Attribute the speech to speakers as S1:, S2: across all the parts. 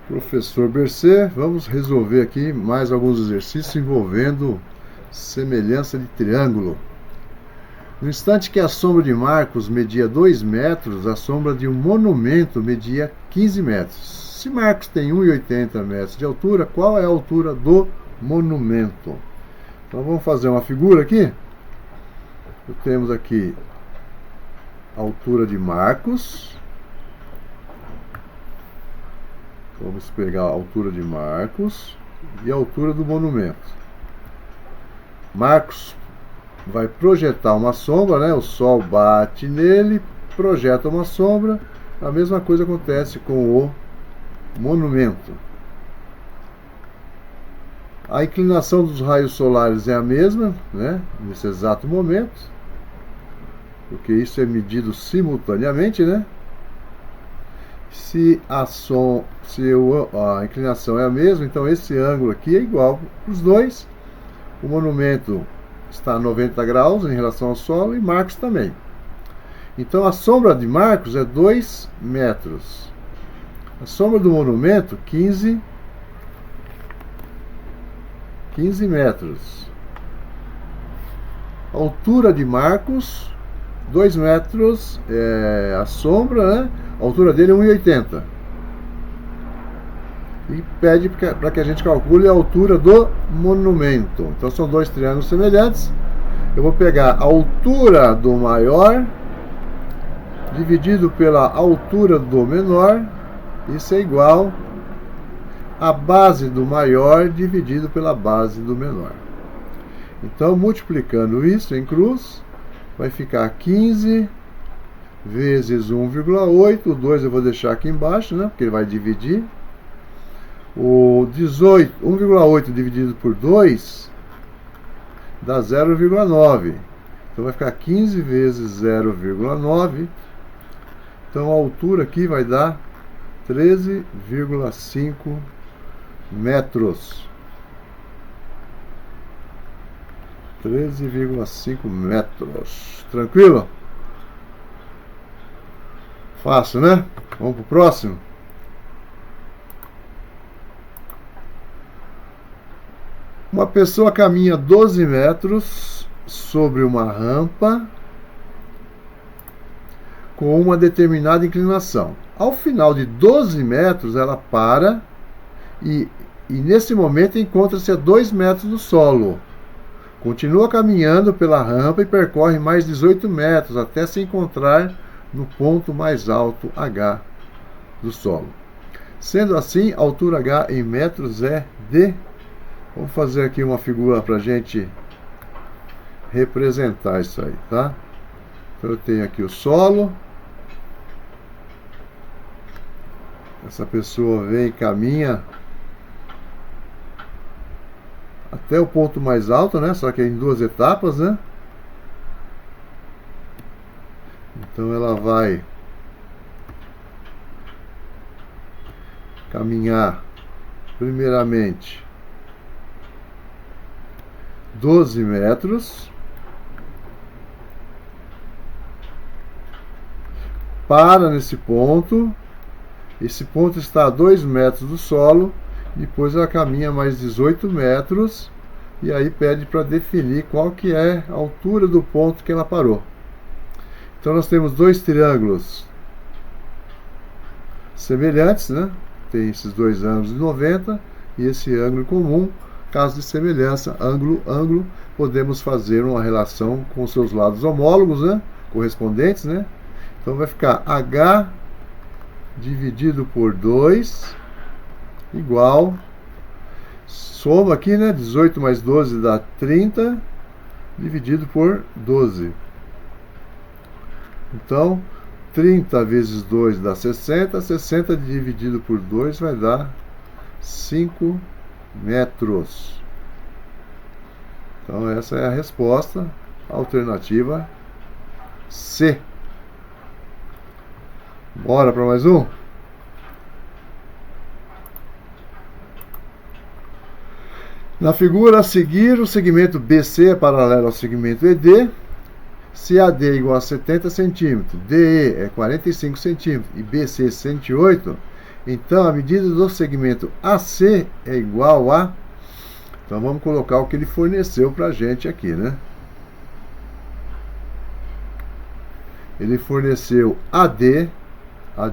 S1: Professor Bercê, vamos resolver aqui mais alguns exercícios envolvendo semelhança de triângulo. No instante que a sombra de Marcos media 2 metros, a sombra de um monumento media 15 metros. Se Marcos tem 1,80 metros de altura, qual é a altura do monumento? Então vamos fazer uma figura aqui. Temos aqui a altura de Marcos. Vamos pegar a altura de Marcos e a altura do monumento. Marcos vai projetar uma sombra, né? O sol bate nele, projeta uma sombra. A mesma coisa acontece com o monumento. A inclinação dos raios solares é a mesma, né? Nesse exato momento, porque isso é medido simultaneamente, né? Se a inclinação é a mesma, então esse ângulo aqui é igual para os dois. O monumento está a 90 graus em relação ao solo e Marcos também. Então a sombra de Marcos é 2 metros. A sombra do monumento, 15 metros. A altura de Marcos, 2 metros, a sombra, né? A altura dele é 1,80. E pede para que a gente calcule a altura do monumento. Então são dois triângulos semelhantes. Eu vou pegar a altura do maior dividido pela altura do menor. Isso é igual a base do maior dividido pela base do menor. Então, multiplicando isso em cruz, vai ficar 15 vezes 1,8. O 2 eu vou deixar aqui embaixo, né? Porque ele vai dividir. O 1,8 dividido por 2 dá 0,9. Então vai ficar 15 vezes 0,9. Então a altura aqui vai dar 13,5 metros. 13,5 metros. Tranquilo? Fácil, né? Vamos pro próximo. Uma pessoa caminha 12 metros sobre uma rampa com uma determinada inclinação. Ao final de 12 metros, ela para e nesse momento encontra-se a 2 metros do solo. Continua caminhando pela rampa e percorre mais 18 metros até se encontrar no ponto mais alto H do solo. Sendo assim, a altura H em metros é de... Vamos fazer aqui uma figura para a gente representar isso aí, tá? Então eu tenho aqui o solo. Essa pessoa vem e caminha até o ponto mais alto, né? Só que em duas etapas, né? Então ela vai caminhar primeiramente 12 metros, para nesse ponto. Esse ponto está a 2 metros do solo. Depois ela caminha mais 18 metros e aí pede para definir qual que é a altura do ponto que ela parou. Então nós temos dois triângulos semelhantes, né? Tem esses dois ângulos de 90 e esse ângulo comum. Caso de semelhança, ângulo, ângulo, podemos fazer uma relação com seus lados homólogos, né? Correspondentes, né? Então vai ficar H dividido por 2 igual, soma aqui, né? 18 mais 12 dá 30, dividido por 12. Então, 30 vezes 2 dá 60, 60 dividido por 2 vai dar 5 metros. Então essa é a resposta, alternativa C. Bora para mais um? Na figura a seguir, o segmento BC é paralelo ao segmento ED. Se AD é igual a 70 centímetros, DE é 45 centímetros e BC 108, Então, a medida do segmento AC é igual a... Então, vamos colocar o que ele forneceu para a gente aqui, né? Ele forneceu AD,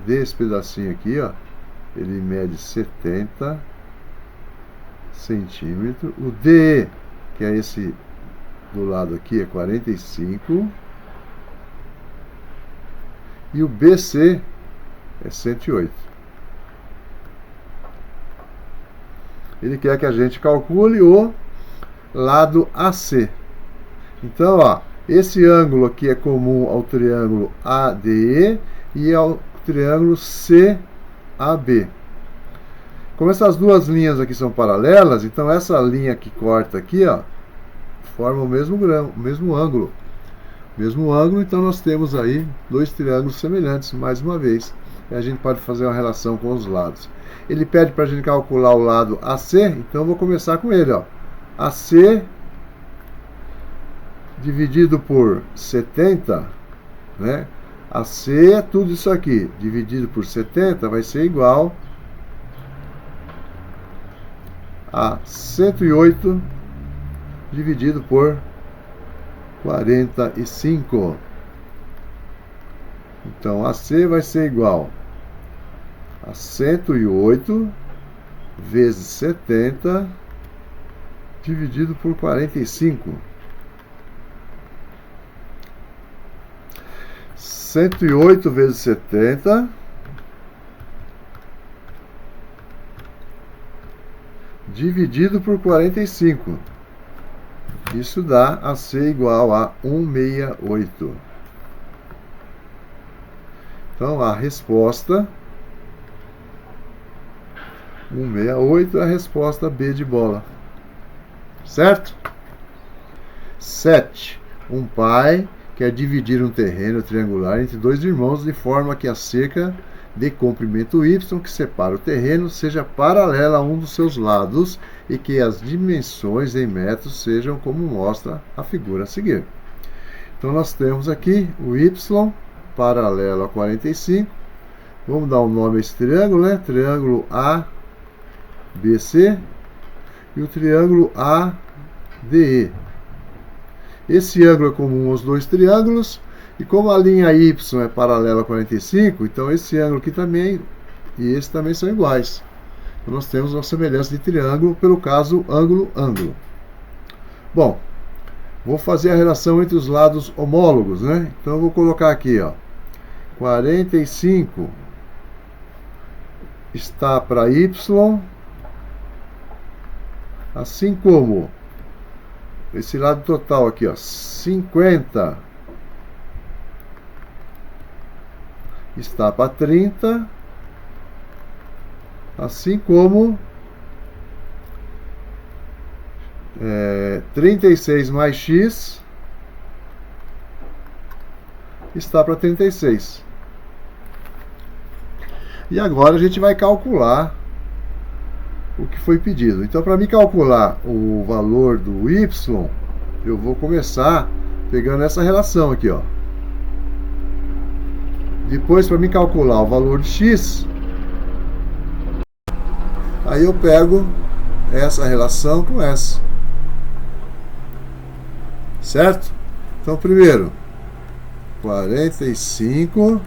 S1: esse pedacinho aqui, ó, ele mede 70 centímetros. O DE, que é esse do lado aqui, é 45. E o BC é 108. Ele quer que a gente calcule o lado AC. Então, ó, esse ângulo aqui é comum ao triângulo ADE e ao triângulo CAB. Como essas duas linhas aqui são paralelas, então essa linha que corta aqui, ó, forma o mesmo ângulo. Mesmo ângulo, então nós temos aí dois triângulos semelhantes, mais uma vez. E a gente pode fazer uma relação com os lados. Ele pede para a gente calcular o lado AC, então eu vou começar com ele, ó. AC dividido por 70, né? AC é tudo isso aqui, dividido por 70 vai ser igual a 108 dividido por 45. Então, AC vai ser igual a 108 vezes 70 dividido por 45. 108 vezes 70 dividido por 45. Isso dá AC igual a 168. Então, a resposta 168 é a resposta B de bola. Certo? 7. Um pai quer dividir um terreno triangular entre dois irmãos de forma que a cerca de comprimento y que separa o terreno seja paralela a um dos seus lados e que as dimensões em metros sejam como mostra a figura a seguir. Então nós temos aqui o y paralelo a 45. Vamos dar um nome a esse triângulo, né? Triângulo ABC e o triângulo ADE. Esse ângulo é comum aos dois triângulos, e como a linha Y é paralela a 45, então esse ângulo aqui também e esse também são iguais. Então nós temos uma semelhança de triângulo, pelo caso ângulo-ângulo. Bom, vou fazer a relação entre os lados homólogos, né? Então eu vou colocar aqui, ó, 45 está para Y, assim como esse lado total aqui, ó, 50 está para 30, assim como 36 mais x está para 36. E agora a gente vai calcular o que foi pedido. Então, para me calcular o valor do y, eu vou começar pegando essa relação aqui, ó. Depois, para me calcular o valor de x, aí eu pego essa relação com essa. Certo? Então, primeiro, 45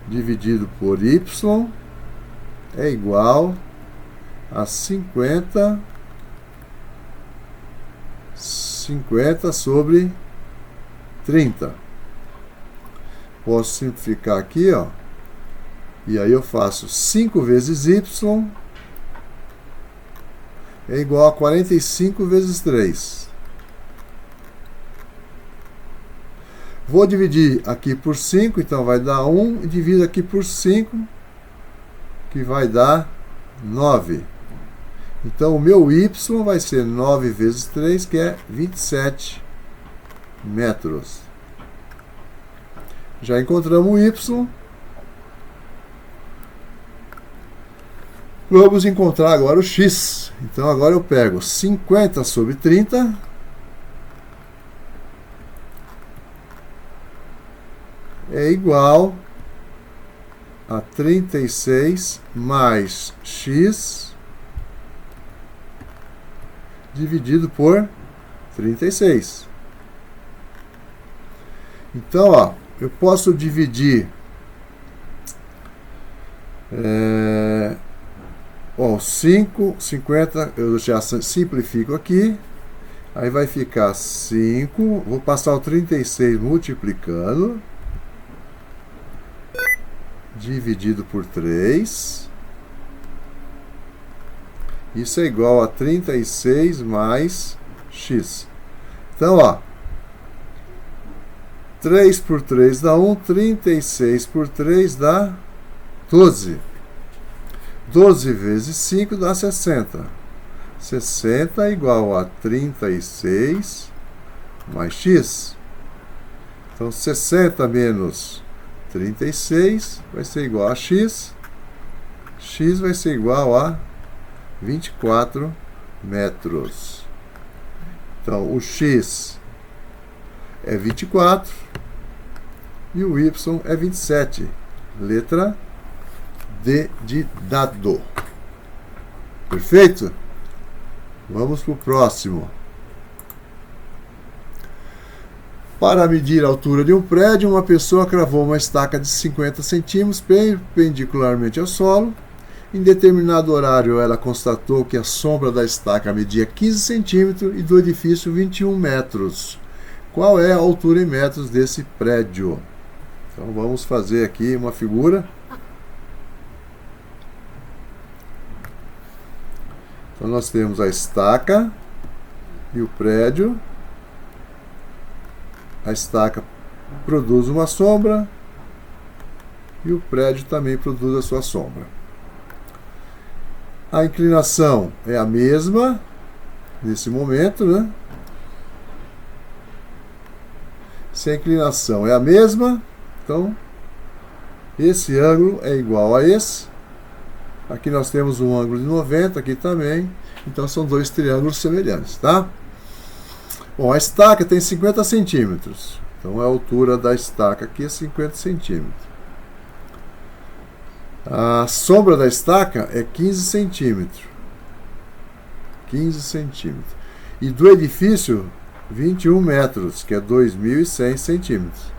S1: dividido por y é igual a 50 sobre 30. Posso simplificar aqui, ó. E aí eu faço 5 vezes y é igual a 45 vezes 3. Vou dividir aqui por 5, então vai dar 1, e divido aqui por 5, que vai dar 9. Então o meu y vai ser 9 vezes 3, que é 27 metros. Já encontramos o y. Vamos encontrar agora o x. Então agora eu pego 50 sobre 30 é igual a 36 mais x dividido por 36. Então, ó, eu posso dividir 5, 50, eu já simplifico aqui, aí vai ficar 5, vou passar o 36 multiplicando, dividido por 3, isso é igual a 36 mais x. Então, ó, 3 por 3 dá 1, 36 por 3 dá 12. 12 vezes 5 dá 60. 60 é igual a 36 mais x. Então, 60 menos 36 vai ser igual a x. X vai ser igual a 24 metros. Então, o x é 24 e o y é 27. Letra D de dado. Perfeito? Vamos para o próximo. Para medir a altura de um prédio, uma pessoa cravou uma estaca de 50 centímetros perpendicularmente ao solo. Em determinado horário, ela constatou que a sombra da estaca media 15 centímetros e do edifício 21 metros. Qual é a altura em metros desse prédio? Então, vamos fazer aqui uma figura. Então, nós temos a estaca e o prédio. A estaca produz uma sombra e o prédio também produz a sua sombra. A inclinação é a mesma nesse momento, né? Se a inclinação é a mesma, então esse ângulo é igual a esse. Aqui nós temos um ângulo de 90, aqui também. Então são dois triângulos semelhantes, tá? Bom, a estaca tem 50 centímetros. Então a altura da estaca aqui é 50 centímetros. A sombra da estaca é 15 centímetros. 15 centímetros. E do edifício, 21 metros, que é 2.100 centímetros.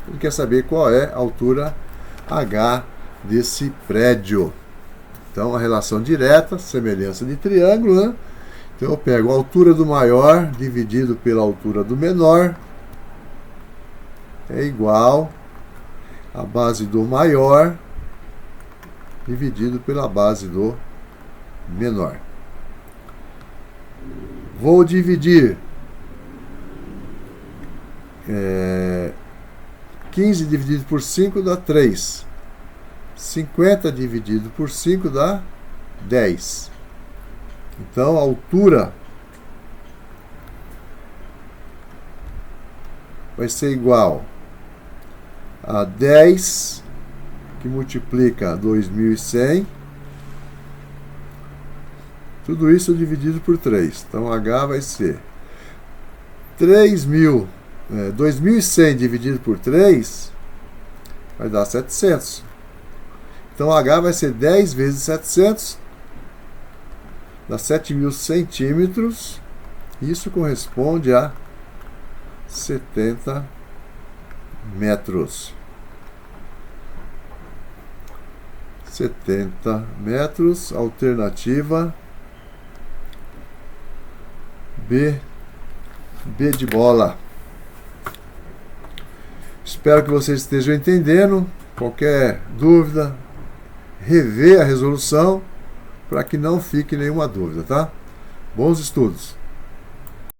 S1: Ele quer saber qual é a altura H desse prédio. Então, a relação direta, semelhança de triângulo, né? Então, eu pego a altura do maior dividido pela altura do menor. É igual a base do maior dividido pela base do menor. Vou dividir 15 dividido por 5 dá 3. 50 dividido por 5 dá 10. Então, a altura vai ser igual a 10, que multiplica 2.100. Tudo isso dividido por 3. Então, H vai ser 2.100 dividido por 3 vai dar 700. Então, H vai ser 10 vezes 700, dá 7.000 centímetros. Isso corresponde a 70 metros. 70 metros, alternativa B, B de bola. Espero que vocês estejam entendendo. Qualquer dúvida, rever a resolução para que não fique nenhuma dúvida, tá? Bons estudos!